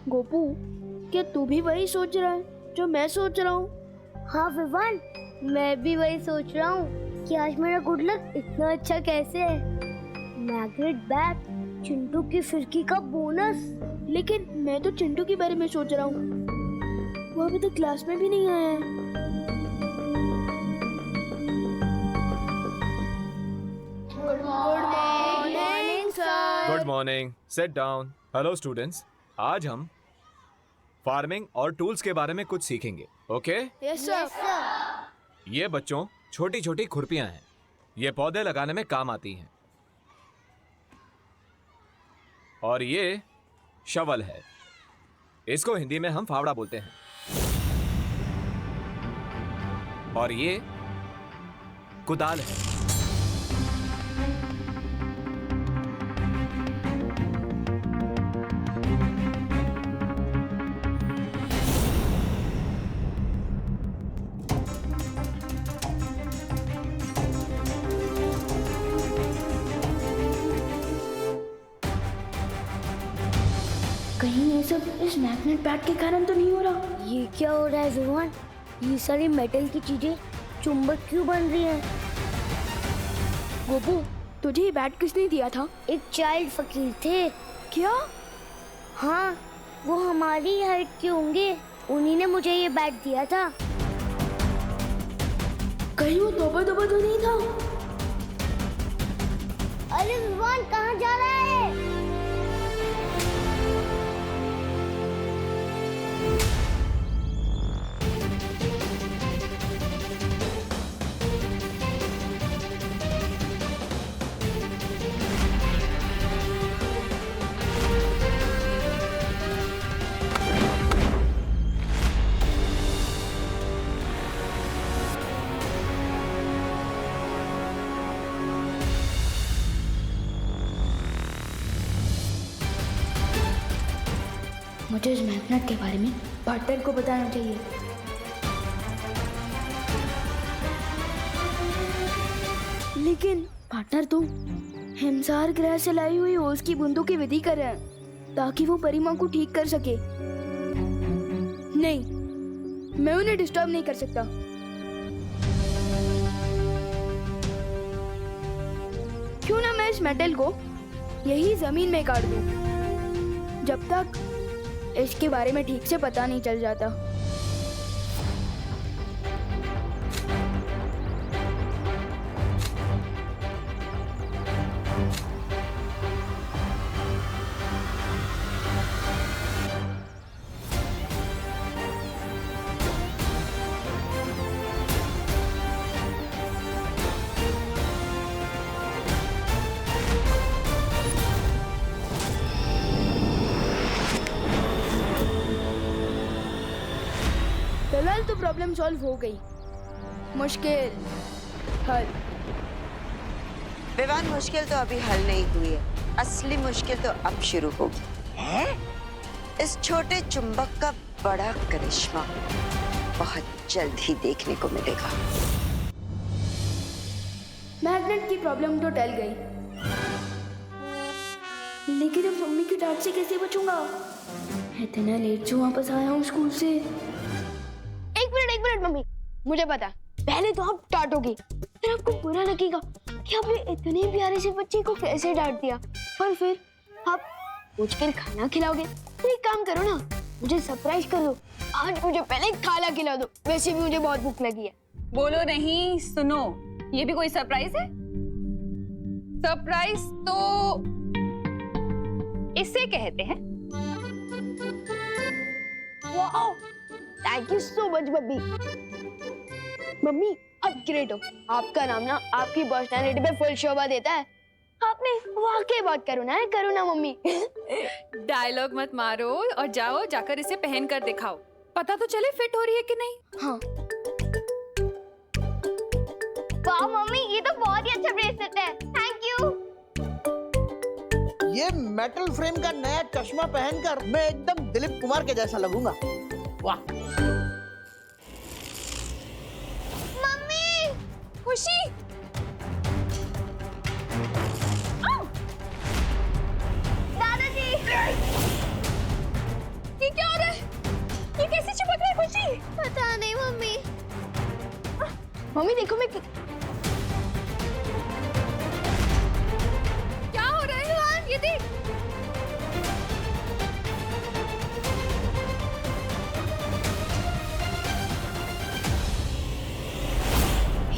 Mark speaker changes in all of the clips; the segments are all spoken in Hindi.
Speaker 1: गोपू, क्या तू भी वही सोच रहा है जो मैं सोच रहा हूँ?
Speaker 2: हाँ विवान, मैं भी वही सोच रहा हूँ कि आज मेरा गुड लक इतना अच्छा कैसे है। मैग्नेट बैग, चिंटू की फिरकी का बोनस।
Speaker 1: लेकिन मैं तो चिंटू के बारे में सोच रहा हूँ, वो अभी तक क्लास में भी नहीं आया है। Good morning sir.
Speaker 3: Good morning, sit down. Hello students, आज हम फार्मिंग और टूल्स के बारे में कुछ सीखेंगे। ओके?
Speaker 1: Yes sir.
Speaker 3: ये बच्चों छोटी छोटी खुरपियां हैं, ये पौधे लगाने में काम आती हैं। और ये शवल है, इसको हिंदी में हम फावड़ा बोलते हैं। और ये कुदाल है।
Speaker 1: कहीं ये सब इस मैग्नेट पैड के कारण तो नहीं हो रहा?
Speaker 2: ये क्या हो रहा है विवान? ये सारी मेटल की चीजें चुंबक क्यों बन रही हैं?
Speaker 1: गोपू, तुझे ये बैट किसने दिया था?
Speaker 2: एक चाइल्ड फकीर थे।
Speaker 1: क्या?
Speaker 2: हाँ, वो हमारी हाइट के होंगे, उन्हीं ने मुझे ये बैट दिया था।
Speaker 1: कहीं वो तोबा तोबा तो नहीं था?
Speaker 2: अरे विवान, कहाँ जा रहा है?
Speaker 1: मुझे इस मैग्नेट के बारे में पार्टनर को बताना चाहिए। लेकिन पार्टनर तो हिमसार ग्रह से लाई हुई ओस की बूंदों की विधि कर रहे हैं ताकि वो परिमा को ठीक कर सके। नहीं, मैं उन्हें डिस्टर्ब नहीं कर सकता। क्यों ना मैं इस मेटल को यही जमीन में काट दूं, जब तक इसके बारे में ठीक से पता नहीं चल जाता। फिलहाल तो प्रॉब्लम सॉल्व हो गई। मुश्किल हल।
Speaker 4: विवान, मुश्किल तो अभी हल नहीं हुई है, असली मुश्किल तो अब शुरू होगी। है? इस छोटे चुंबक का बड़ा करिश्मा बहुत जल्द ही देखने को मिलेगा।
Speaker 1: मैग्नेट की प्रॉब्लम तो टल गई, लेकिन अब मम्मी की डांट से कैसे बचूंगा? इतना लेट से वापस आया हूँ स्कूल से। एक मिनट मम्मी, मुझे पता, पहले तो आप डांटोगे, फिर आपको बुरा लगेगा कि आपने इतने प्यारे से बच्चे को कैसे डांट दिया, और फिर आप पूछकर खाना खिलाओगे। तो एक काम करो ना, मुझे सरप्राइज कर दो। आज मुझे पहले खाना खिला दो, वैसे भी मुझे बहुत भूख लगी है।
Speaker 5: बोलो नहीं, सुनो, ये भी कोई सरप्राइज है? सरप्राइज तो इसे कहते हैं।
Speaker 1: Wow, thank you so much mummy. Mummy, आप ग्रेट हो। आपका नाम ना आपकी पर्सनालिटी पे फुल शोभा देता है। आपने वाकई बहुत करुणा है, करुणा मम्मी।
Speaker 5: डायलॉग मत मारो और जाओ, जाकर इसे पहन कर दिखाओ, पता तो चले फिट हो रही है कि नहीं।
Speaker 1: हाँ।
Speaker 2: वाह मम्मी, ये तो बहुत ही अच्छा ब्रेसलेट है, थैंक यू।
Speaker 6: ये मेटल फ्रेम का नया चश्मा पहनकर मैं एकदम दिलीप कुमार के जैसा लगूंगा। वाह।
Speaker 2: मम्मी,
Speaker 5: खुशी,
Speaker 2: दादाजी,
Speaker 1: मम्मी देखो मैं
Speaker 5: क्या हो रहा है युवान? ये देख।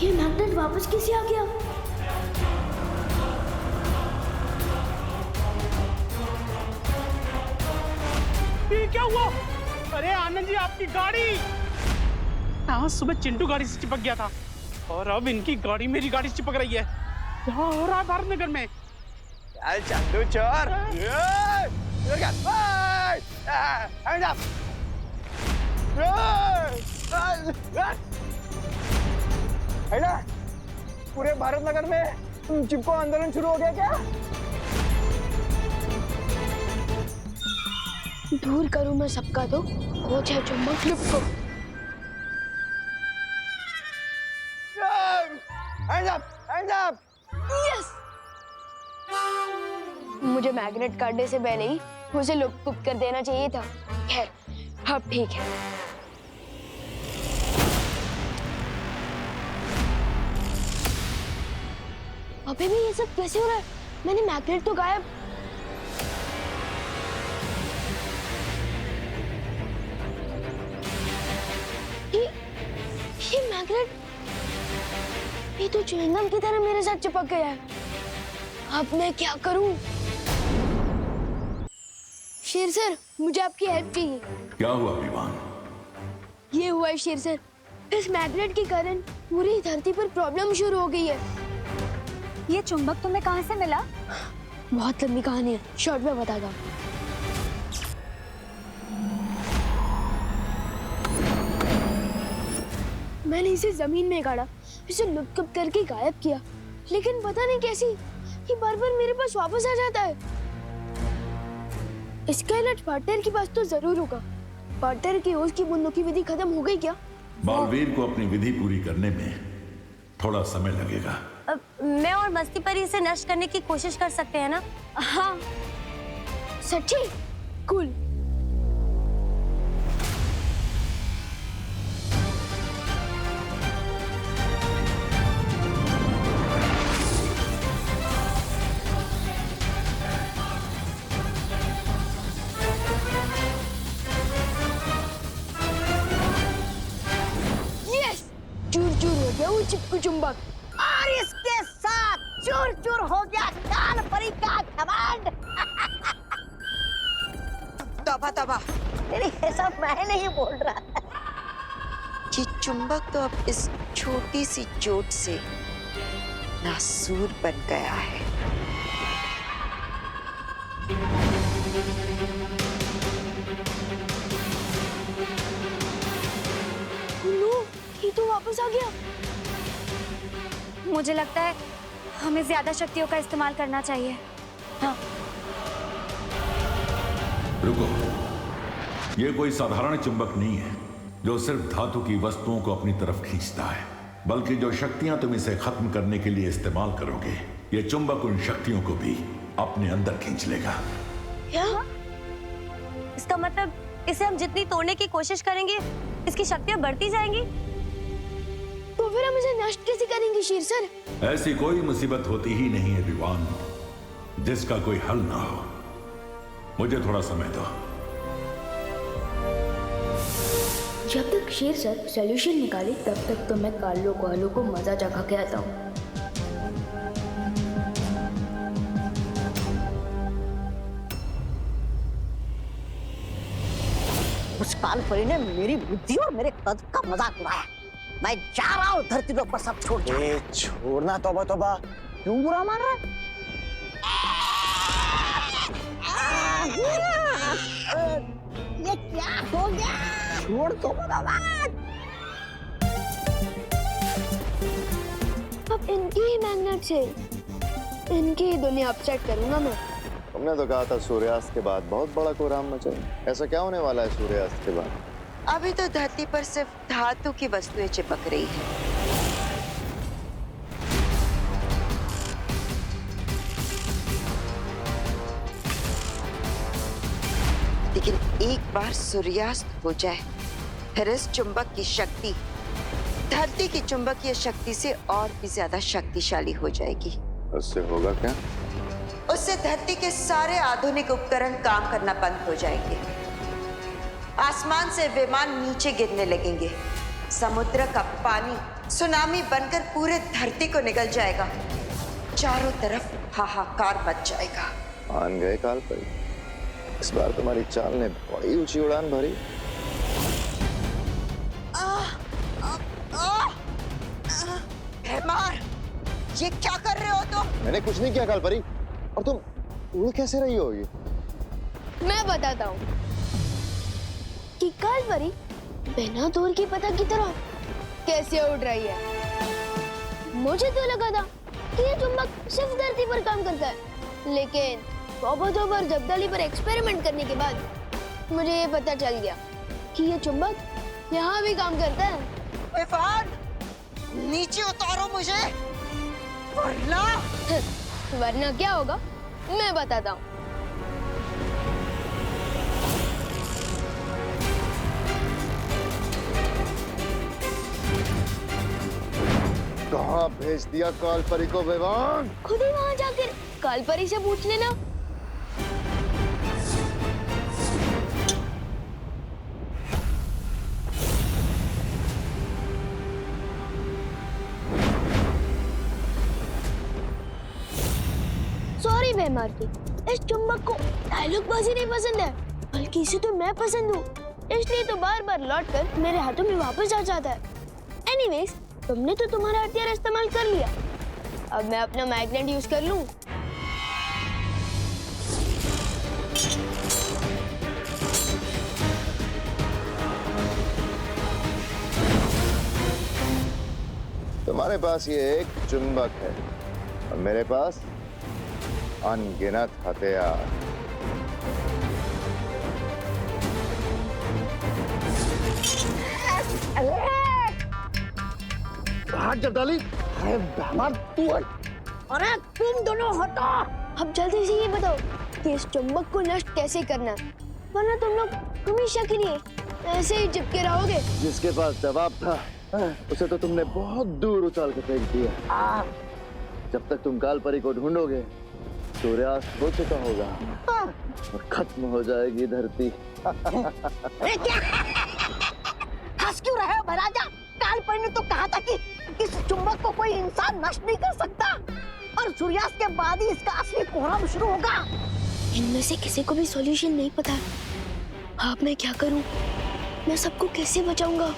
Speaker 1: ये मैग्नेट वापस कैसे आ गया?
Speaker 7: ये क्या हुआ? अरे आनंद जी, आपकी गाड़ी! आज सुबह चिंटू गाड़ी से चिपक गया था और अब इनकी गाड़ी मेरी गाड़ी से चिपक रही है। क्या हो रहा है भारत नगर में?
Speaker 6: चल चंदू चोर। पूरे भारत नगर में चिपको आंदोलन शुरू हो गया क्या?
Speaker 1: दूर करूं मैं सबका तो हो जाए चुंबक क्लिप को।
Speaker 6: Hands up!
Speaker 1: यस! मुझे मैग्नेट काटने से पहले ही उसे लुप्त कर देना चाहिए था। खैर, अब ठीक है। अबे भी ये सब कैसे हो रहा है? मैंने मैग्नेट तो गायब। ये मैग्नेट, ये तो च्युइंगम की तरह मेरे साथ चिपक गया है। अब मैं क्या करूं? शेर सर, मुझे आपकी हेल्प चाहिए।
Speaker 8: क्या हुआ विवान?
Speaker 1: ये हुआ है शेर सर, इस मैग्नेट के कारण पूरी धरती पर प्रॉब्लम शुरू हो गई है।
Speaker 5: ये चुंबक तुम्हें कहाँ से मिला?
Speaker 1: बहुत लंबी कहानी है, शॉर्ट में बताता हूँ। मैंने इसे जमीन में गाड़ा, इसे लुप्त करके गायब किया, लेकिन पता नहीं कैसी ये बार-बार मेरे पास वापस आ जाता है। इसका इलाज पार्टनर के पास तो जरूर होगा। पार्टनर की ओस की बूंदों की विधि खत्म हो गई क्या?
Speaker 8: बालवीर को अपनी विधि पूरी करने में थोड़ा समय लगेगा।
Speaker 2: मैं और मस्ती पर इसे नष्ट करने की कोशिश कर सकते हैं ना?
Speaker 1: हाँ, सच्ची? कूल। चूर-चूर हो गया वो चिपकू चुंबक।
Speaker 2: और इसके साथ चूर चूर हो गया काल परी का घमंड।
Speaker 4: तौबा तौबा,
Speaker 2: नहीं, ये सब मैं नहीं बोल रहा।
Speaker 4: ये चुंबक तो अब इस छोटी सी चोट से नासूर बन गया है।
Speaker 1: ये तो वापस आ गया।
Speaker 2: मुझे लगता है हमें ज्यादा शक्तियों का इस्तेमाल करना चाहिए। हाँ।
Speaker 8: रुको, ये कोई साधारण चुंबक नहीं है जो सिर्फ धातु की वस्तुओं को अपनी तरफ खींचता है, बल्कि जो शक्तियां तुम इसे खत्म करने के लिए इस्तेमाल करोगे, ये चुंबक उन शक्तियों को भी अपने अंदर खींच लेगा।
Speaker 1: क्या?
Speaker 2: इसका मतलब इसे हम जितनी तोड़ने की कोशिश करेंगे, इसकी शक्तियां बढ़ती जाएंगी।
Speaker 1: तो फिर हम इसे नष्ट कैसे करेंगे शेर सर?
Speaker 8: ऐसी कोई मुसीबत होती ही नहीं है विवान जिसका कोई हल ना हो। मुझे थोड़ा समय दो।
Speaker 1: जब तक शेर सर सॉल्यूशन निकाले तब तक तो मैं कार्लो कोएल्हो को मजा चखा के आता हूँ।
Speaker 9: उस काल परी ने मेरी बुद्धि और मेरे कद का मजाक उड़ाया। मैं जा रहा हूँ धरती के ऊपर सब छोड़।
Speaker 6: छोड़ना, तौबा तौबा,
Speaker 9: क्यों बुरा मान रहा है? ये क्या हो गया? छोड़ दो भगवान।
Speaker 1: अब इनकी ही मैग्नेट से इनकी ही दुनिया अपसेट करूंगा मैं।
Speaker 10: हमने तो कहा था सूर्यास्त के बाद बहुत बड़ा कोहराम मचेगा। ऐसा क्या होने वाला है सूर्यास्त के बाद?
Speaker 4: अभी तो धरती पर सिर्फ धातु की वस्तुएं चिपक रही है। लेकिन एक बार सूर्यास्त हो जाए, फिर इस चुंबक की शक्ति धरती की चुंबकीय शक्ति से और भी ज्यादा शक्तिशाली हो जाएगी।
Speaker 10: उससे होगा क्या?
Speaker 4: उससे धरती के सारे आधुनिक उपकरण काम करना बंद हो जाएंगे। आसमान से विमान नीचे गिरने लगेंगे। समुद्र का पानी सुनामी बनकर पूरे धरती को निगल जाएगा। चारों तरफ हाहाकार मच जाएगा।
Speaker 10: मान गए काल परी, इस बार तुम्हारी चाल ने बड़ी ऊंची उड़ान भरी।
Speaker 4: मार, ये क्या कर रहे हो तुम?
Speaker 10: मैंने कुछ नहीं किया काल परी, और तुम उड़ कैसे रही होगी?
Speaker 1: मैं बताता हूँ कि काल परी बिना दूर की पता की तरह कैसे उड़ रही है। मुझे तो लगा था कि ये चुंबक सिर्फ धरती पर काम करता है, लेकिन तौबा पर जब्दाली पर एक्सपेरिमेंट करने के बाद मुझे ये पता चल गया कि ये चुंबक यहाँ भी काम करता है।
Speaker 4: इरफान, नीचे उतारो मुझे, वरना
Speaker 1: वरना क्या होगा मैं बताता हूँ।
Speaker 10: कहाँ भेज दिया काल परी को विवान?
Speaker 1: खुद ही वहाँ जाकर काल परी से पूछ लेना। सॉरी बेमारती, इस चुंबक को डायलॉग बाजी नहीं पसंद है, बल्कि इसे तो मैं पसंद हूँ, इसलिए तो बार बार लौट कर मेरे हाथों में वापस आ जाता है। एनीवेज, तुमने तो तुम्हारा हथियार इस्तेमाल कर लिया, अब मैं अपना मैग्नेट यूज कर लूं।
Speaker 10: तुम्हारे पास ये एक चुंबक है और मेरे पास अनगिनत हथियार।
Speaker 6: भाग जब्दाली। अरे बेमार तू हट।
Speaker 2: अरे तुम दोनों हटो।
Speaker 1: अब जल्दी से ये बताओ कि इस चुंबक को नष्ट कैसे करना है, वरना तुम लोग हमेशा के लिए ऐसे ही चिपके रहोगे।
Speaker 10: जिसके पास जवाब था उसे तो तुमने बहुत दूर उछाल के फेंक दिया। जब तक तुम काल परी को ढूंढोगे सूर्यास्त हो चुका होगा और खत्म हो जाएगी धरती।
Speaker 9: अरे क्या हंस क्यों रहे हो महाराजा? काल परी ने तो कहा था कि इस चुंबक को कोई इंसान नष्ट नहीं कर सकता और सूर्यास्त के बाद ही इसका असली कोहराम शुरू होगा।
Speaker 1: इनमें से किसी को भी सॉल्यूशन नहीं पता। अब मैं क्या करूं? मैं सबको कैसे बचाऊंगा?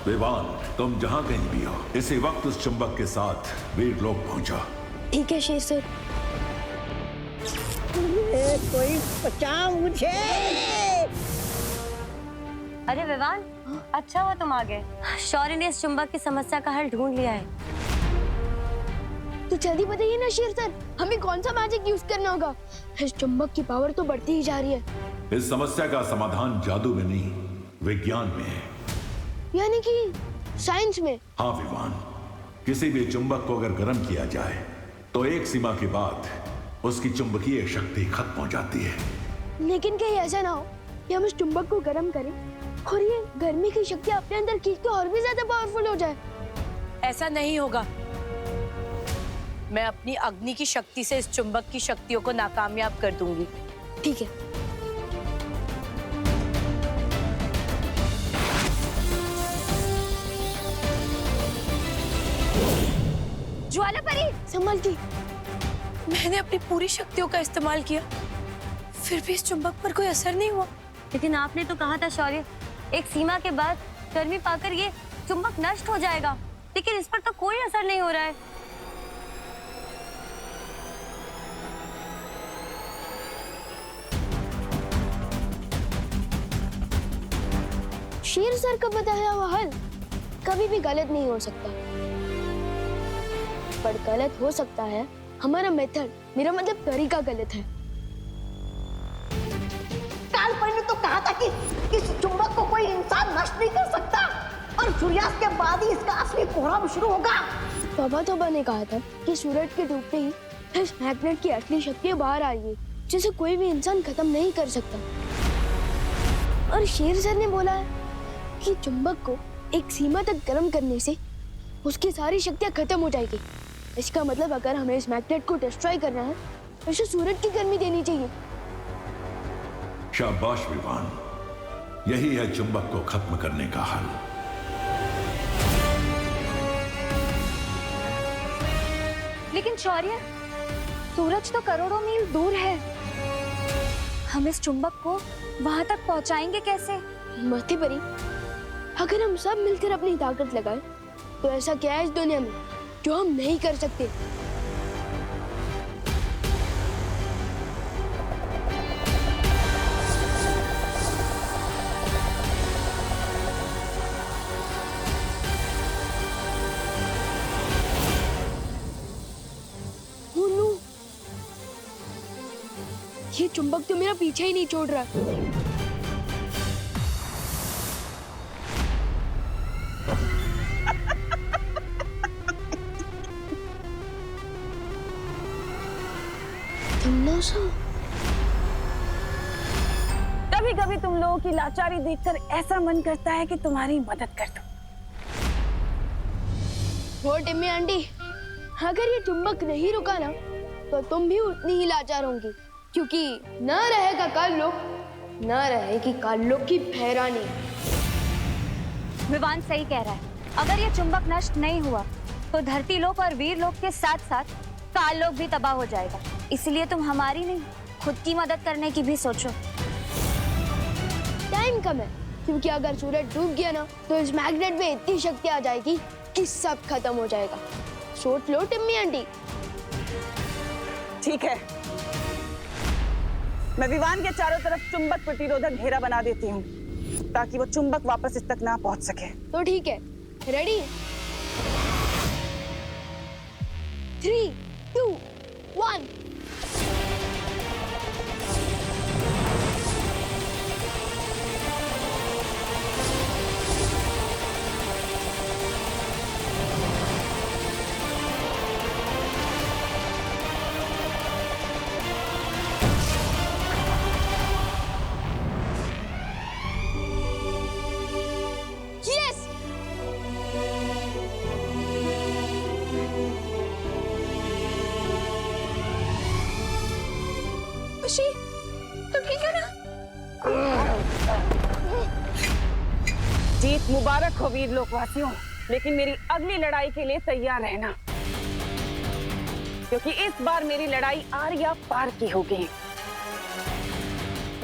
Speaker 8: विवान, तुम जहां कहीं भी हो, इसी वक्त उस चुंबक के साथ वीर लोग पहुंचो।
Speaker 1: ठीक है शेर सर।
Speaker 9: कोई बचा मुझे।
Speaker 11: अरे विवान, अच्छा हुआ तुम आ गए। शौर्य ने इस चुंबक की समस्या का हल ढूंढ लिया है।
Speaker 1: तो जल्दी बताइए ना शेर सर, हमें कौन सा मैजिक यूज करना होगा? इस चुंबक की पावर तो बढ़ती ही जा रही है।
Speaker 8: इस समस्या का समाधान जादू में नहीं, विज्ञान में है।
Speaker 1: यानी कि साइंस में?
Speaker 8: हाँ विवान, किसी भी चुंबक को अगर गर्म किया जाए तो एक सीमा के बाद उसकी चुंबकीय शक्ति खत्म हो जाती है।
Speaker 1: लेकिन कहीं ऐसा ना हो कि हम इस चुंबक को गर्म करें और ये गर्मी की शक्ति अपने अंदर खींच के और भी ज्यादा पावरफुल हो जाए।
Speaker 12: ऐसा नहीं होगा। मैं अपनी अग्नि की शक्ति से इस चुंबक की शक्तियों को नाकामयाब कर दूंगी।
Speaker 1: ठीक है।
Speaker 12: ज्वाला परी,
Speaker 1: संभल के।
Speaker 12: मैंने अपनी पूरी शक्तियों का इस्तेमाल किया, फिर भी इस चुंबक पर कोई असर नहीं हुआ।
Speaker 11: लेकिन आपने तो कहा था शौर्य, एक सीमा के बाद गर्मी पाकर ये चुंबक नष्ट हो जाएगा, लेकिन इस पर तो कोई असर नहीं हो रहा है।
Speaker 1: शेर सर का बताया हुआ हल कभी भी गलत नहीं हो सकता, पर गलत हो सकता है हमारा मेथड, मेरा मतलब तरीका गलत है।
Speaker 9: काल परी ने तो कहा था कि इस चुंबक को कोई इंसान नष्ट नहीं कर सकता और सूर्यास्त के बाद ही इसका असली कोहराम शुरू होगा।
Speaker 1: तौबा ने कहा था कि सूरज के डूबते ही इस मैग्नेट की असली शक्ति बाहर आ रही है, जिसे कोई भी इंसान खत्म नहीं कर सकता। और शेर सर ने बोला है कि चुंबक को एक सीमा तक गर्म करने से उसकी सारी शक्तियां खत्म हो जाएगी। इसका मतलब अगर हमें इस मैग्नेट को डिस्ट्रॉय करना है तो इसे सूरज की गर्मी देनी चाहिए।
Speaker 8: शाबाश विवान, यही है चुंबक को खत्म करने का हल।
Speaker 11: लेकिन शौर्य, सूरज तो करोड़ों मील दूर है। हम इस चुंबक को वहां तक पहुंचाएंगे कैसे?
Speaker 1: मती परी, अगर हम सब मिलकर अपनी ताकत लगाएं, तो ऐसा क्या है इस दुनिया में जो हम नहीं कर सकते? ये चुंबक तो मेरा पीछे ही नहीं छोड़ रहा।
Speaker 5: कभी कभी तुम लोगों की लाचारी देखकर ऐसा मन करता है कि तुम्हारी मदद कर दूं।
Speaker 1: वो टिम्मी आंटी, अगर ये चुंबक नहीं रुका ना तो तुम भी उतनी ही लाचार होंगी, क्योंकि न रहेगा काल्लोक, न रहेगी काल्लोक की भैरानी।
Speaker 11: विवान सही कह रहा है। अगर ये चुंबक नष्ट नहीं हुआ तो धरती लोक और वीर लोक के साथ साथ काललोक भी तबाह हो जाएगा। इसलिए तुम हमारी नहीं, खुद की मदद करने की भी सोचो।
Speaker 1: टाइम कम है, क्योंकि अगर सूरज डूब गया ना तो इस मैग्नेट में इतनी शक्ति आ जाएगी कि सब खत्म हो जाएगा। सोच लो टिम्मी आंटी।
Speaker 5: ठीक है, मैं विवान के चारों तरफ चुंबक प्रतिरोधक घेरा बना देती हूँ, ताकि वो चुंबक वापस इस तक ना पहुंच सके।
Speaker 1: तो ठीक है, रेडी? 3, 2, 1।
Speaker 5: जीत मुबारक हो वीर लोकवासियों, लेकिन मेरी अगली लड़ाई के लिए तैयार रहना, क्योंकि इस बार मेरी लड़ाई आर या पार की होगी।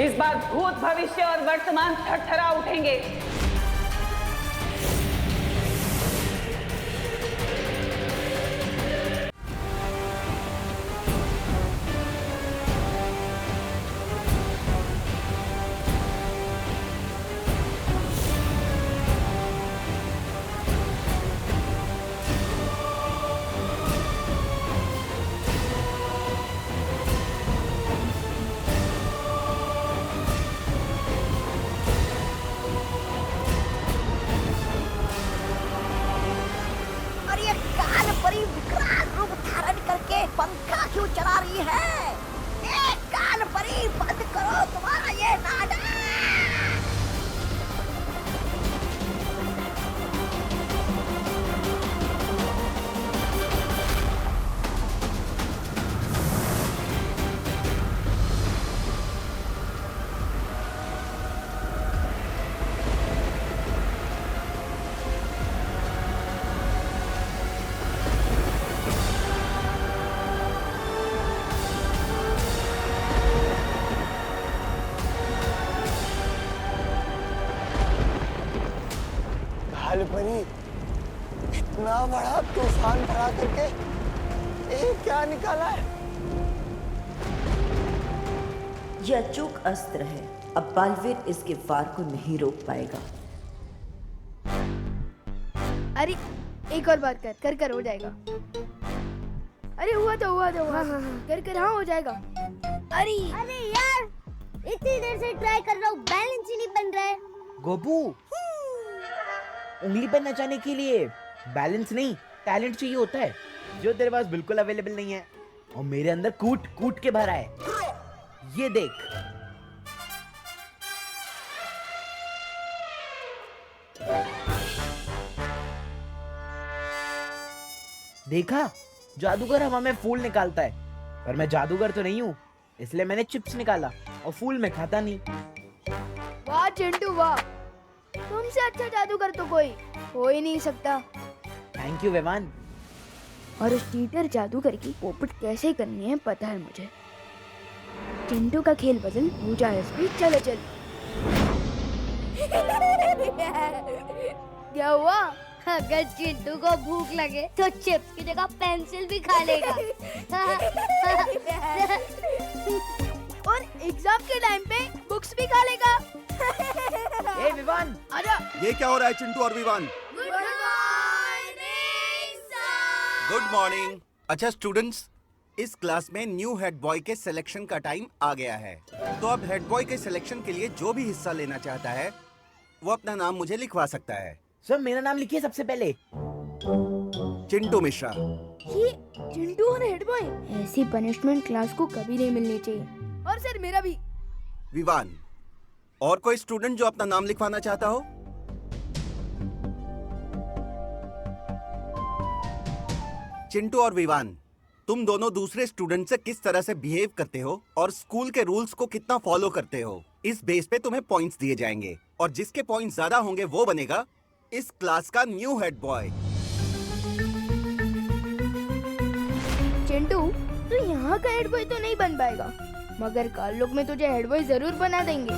Speaker 5: इस बार भूत, भविष्य और वर्तमान थरथरा उठेंगे।
Speaker 9: पंखा क्यों चला रही है? काल परी, बंद करो तुम्हारा ये नाटक।
Speaker 6: बनी, इतना बड़ा तूफान भरा करके ये क्या निकाला है?
Speaker 4: यह अचूक अस्त्र है। अब बालवीर इसके वार को नहीं रोक पाएगा।
Speaker 1: अरे एक और बार कर कर हो जाएगा। अरे हुआ तो हुआ। कर हाँ हो जाएगा।
Speaker 2: अरे यार, इतनी देर से ट्राई कर रहा हूँ, बैलेंस ही नहीं बन रहा है।
Speaker 13: गोपू, उंगली पर नचाने के लिए बैलेंस नहीं, टैलेंट चाहिए होता है, जो तेरे पास बिल्कुल अवेलेबल नहीं है। और मेरे अंदर कूट कूट के भरा है। ये देख। देखा, जादूगर हवा में फूल निकालता है, पर मैं जादूगर तो नहीं हूँ, इसलिए मैंने चिप्स निकाला और फूल में खाता नहीं।
Speaker 1: वाह चिंटू वाह, तुमसे अच्छा जादूगर तो कोई हो ही नहीं सकता।
Speaker 13: Thank you Vivaan.
Speaker 1: और उस टीटर जादूगर की पोपट कैसे करनी है पता है मुझे। चिंटू का खेल बदल पूजा स्पीड चलो चल।
Speaker 2: क्या हुआ? अगर चिंटू को भूख लगे तो चिप्स की जगह पेंसिल भी खा लेगा।
Speaker 1: और एग्जाम के टाइम पे बुक्स भी खा लेगा।
Speaker 13: ए विवान,
Speaker 1: आजा।
Speaker 14: ये क्या हो रहा है चिंटू और विवान? Good morning. अच्छा स्टूडेंट्स, इस क्लास में न्यू हेड बॉय के सिलेक्शन का टाइम आ गया है। तो अब हेड बॉय के सिलेक्शन के लिए जो भी हिस्सा लेना चाहता है वो अपना नाम मुझे लिखवा सकता है।
Speaker 13: सर मेरा नाम लिखिए सबसे पहले।
Speaker 14: चिंटू मिश्रा।
Speaker 1: ये चिंटू और हेड बॉय, ऐसी पनिशमेंट क्लास को कभी नहीं मिलनी चाहिए। और सर मेरा भी।
Speaker 14: विवान। और कोई स्टूडेंट जो अपना नाम लिखवाना चाहता हो? चिंटू और विवान, तुम दोनों दूसरे स्टूडेंट से किस तरह से बिहेव करते हो और स्कूल के रूल्स को कितना फॉलो करते हो, इस बेस पे तुम्हें पॉइंट्स दिए जाएंगे और जिसके पॉइंट्स ज्यादा होंगे वो बनेगा इस क्लास का न्यू हेड बॉय।
Speaker 1: चिंटू तू यहाँ का हेड बॉय तो नहीं बन पाएगा, मगर कल लोग में तुझे हेड बॉय जरूर बना देंगे।